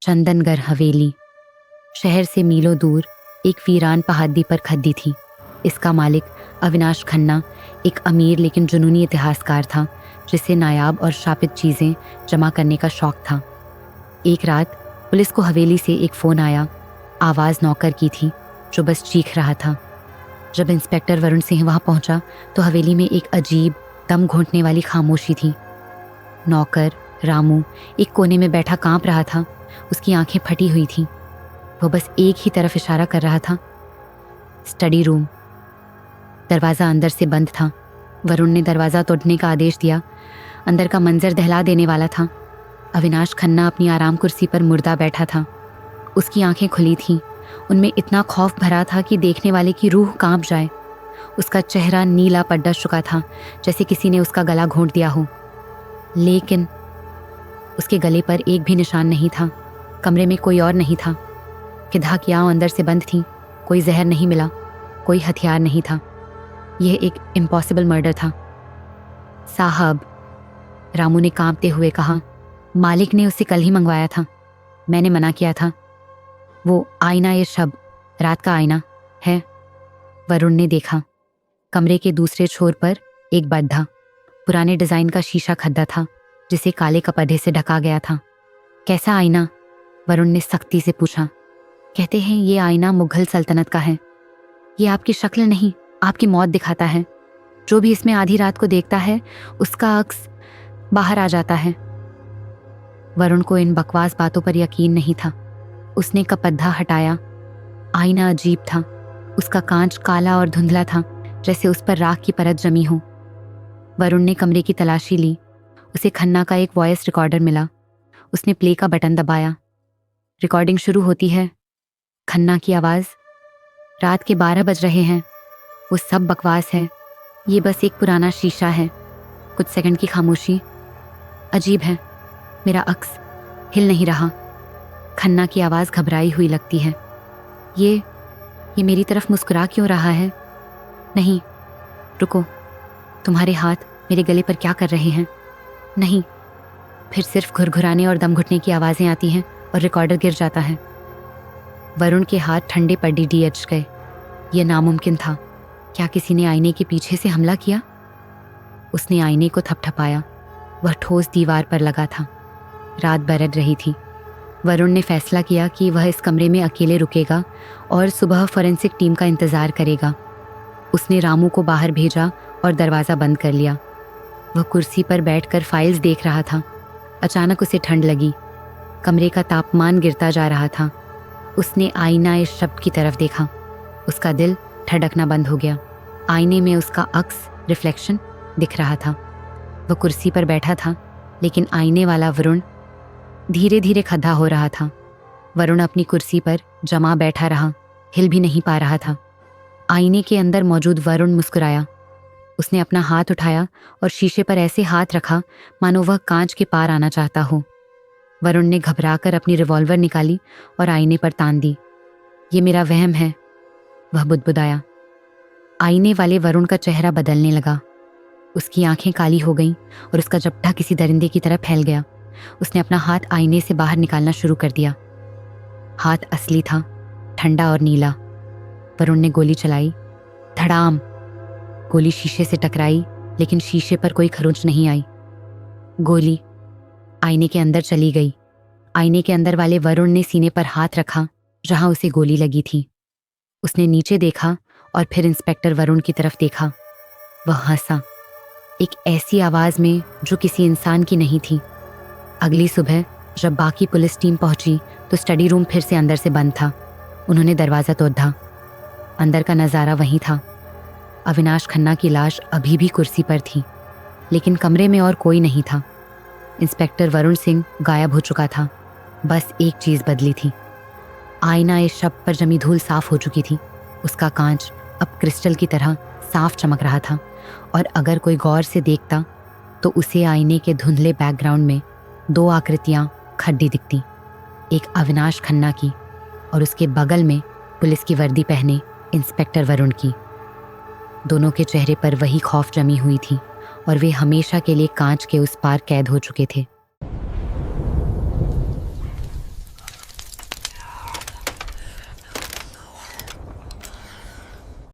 चंदनगढ़ हवेली शहर से मीलों दूर एक वीरान पहाड़ी पर खद्दी थी। इसका मालिक अविनाश खन्ना एक अमीर लेकिन जुनूनी इतिहासकार था जिसे नायाब और शापित चीज़ें जमा करने का शौक था। एक रात पुलिस को हवेली से एक फ़ोन आया। आवाज़ नौकर की थी जो बस चीख रहा था। जब इंस्पेक्टर वरुण सिंह वहाँ पहुँचा तो हवेली में एक अजीब दम घोंटने वाली खामोशी थी। नौकर रामू एक कोने में बैठा कांप रहा था। उसकी आंखें फटी हुई थीं। वो बस एक ही तरफ इशारा कर रहा था, स्टडी रूम। दरवाज़ा अंदर से बंद था। वरुण ने दरवाज़ा तोड़ने का आदेश दिया। अंदर का मंजर दहला देने वाला था। अविनाश खन्ना अपनी आराम कुर्सी पर मुर्दा बैठा था। उसकी आंखें खुली थीं। उनमें इतना खौफ भरा था कि देखने वाले की रूह कांप जाए। उसका चेहरा नीला पड़ चुका था, जैसे किसी ने उसका गला घोंट दिया हो। लेकिन उसके गले पर एक भी निशान नहीं था। कमरे में कोई और नहीं था। खिड़कियां अंदर से बंद थीं। कोई जहर नहीं मिला, कोई हथियार नहीं था। यह एक इम्पॉसिबल मर्डर था। साहब, रामू ने कांपते हुए कहा, मालिक ने उसे कल ही मंगवाया था। मैंने मना किया था। वो आईना, ये शब रात का आईना है। वरुण ने देखा। कमरे के दूसरे छोर पर एक बेड था। पुराने डिज़ाइन का शीशा खद्दा था जिसे काले कपड़े से ढका गया था। कैसा आईना? वरुण ने सख्ती से पूछा। कहते हैं ये आईना मुगल सल्तनत का है। ये आपकी शक्ल नहीं, आपकी मौत दिखाता है। जो भी इसमें आधी रात को देखता है उसका अक्स बाहर आ जाता है। वरुण को इन बकवास बातों पर यकीन नहीं था। उसने कपड़ा हटाया। आईना अजीब था। उसका कांच काला और धुंधला था, जैसे उस पर राख की परत जमी हो। वरुण ने कमरे की तलाशी ली। उसे खन्ना का एक वॉइस रिकॉर्डर मिला। उसने प्ले का बटन दबाया। रिकॉर्डिंग शुरू होती है। खन्ना की आवाज़। रात के 12 बज रहे हैं। वो सब बकवास है। ये बस एक पुराना शीशा है। कुछ सेकंड की खामोशी। अजीब है, मेरा अक्स हिल नहीं रहा। खन्ना की आवाज़ घबराई हुई लगती है। ये मेरी तरफ मुस्कुरा क्यों रहा है? नहीं, रुको, तुम्हारे हाथ मेरे गले पर क्या कर रहे हैं? नहीं। फिर सिर्फ घुरघुराने और दम घुटने की आवाज़ें आती हैं और रिकॉर्डर गिर जाता है। वरुण के हाथ ठंडे पर डीडीएच गए। यह नामुमकिन था। क्या किसी ने आईने के पीछे से हमला किया? उसने आईने को थपथपाया। वह ठोस दीवार पर लगा था। रात बरड रही थी। वरुण ने फैसला किया कि वह इस कमरे में अकेले रुकेगा और सुबह फॉरेंसिक टीम का इंतज़ार करेगा। उसने रामू को बाहर भेजा और दरवाज़ा बंद कर लिया। वह कुर्सी पर बैठकर फाइल्स देख रहा था। अचानक उसे ठंड लगी। कमरे का तापमान गिरता जा रहा था। उसने आईना इस शब्द की तरफ देखा। उसका दिल धड़कना बंद हो गया। आईने में उसका अक्स रिफ्लेक्शन दिख रहा था। वह कुर्सी पर बैठा था, लेकिन आईने वाला वरुण धीरे धीरे खद्दा हो रहा था। वरुण अपनी कुर्सी पर जमा बैठा रहा, हिल भी नहीं पा रहा था। आईने के अंदर मौजूद वरुण मुस्कुराया। उसने अपना हाथ उठाया और शीशे पर ऐसे हाथ रखा मानो वह कांच के पार आना चाहता हो। वरुण ने घबराकर अपनी रिवॉल्वर निकाली और आईने पर तान दी। ये मेरा वहम है, वह बुदबुदाया। आईने वाले वरुण का चेहरा बदलने लगा। उसकी आंखें काली हो गईं और उसका जबड़ा किसी दरिंदे की तरह फैल गया। उसने अपना हाथ आईने से बाहर निकालना शुरू कर दिया। हाथ असली था, ठंडा और नीला। वरुण ने गोली चलाई। धड़ाम। गोली शीशे से टकराई, लेकिन शीशे पर कोई खरोंच नहीं आई। गोली आईने के अंदर चली गई। आईने के अंदर वाले वरुण ने सीने पर हाथ रखा जहां उसे गोली लगी थी। उसने नीचे देखा और फिर इंस्पेक्टर वरुण की तरफ देखा। वह हंसा, एक ऐसी आवाज़ में जो किसी इंसान की नहीं थी। अगली सुबह जब बाकी पुलिस टीम पहुंची तो स्टडी रूम फिर से अंदर से बंद था। उन्होंने दरवाज़ा तोड़ा। अंदर का नज़ारा वही था। अविनाश खन्ना की लाश अभी भी कुर्सी पर थी, लेकिन कमरे में और कोई नहीं था। इंस्पेक्टर वरुण सिंह गायब हो चुका था। बस एक चीज़ बदली थी। आईना इस शब पर जमी धूल साफ हो चुकी थी। उसका कांच अब क्रिस्टल की तरह साफ चमक रहा था, और अगर कोई गौर से देखता तो उसे आईने के धुंधले बैकग्राउंड में 2 आकृतियां खड़ी दिखती। एक अविनाश खन्ना की और उसके बगल में पुलिस की वर्दी पहने इंस्पेक्टर वरुण की। दोनों के चेहरे पर वही खौफ जमी हुई थी और वे हमेशा के लिए कांच के उस पार कैद हो चुके थे।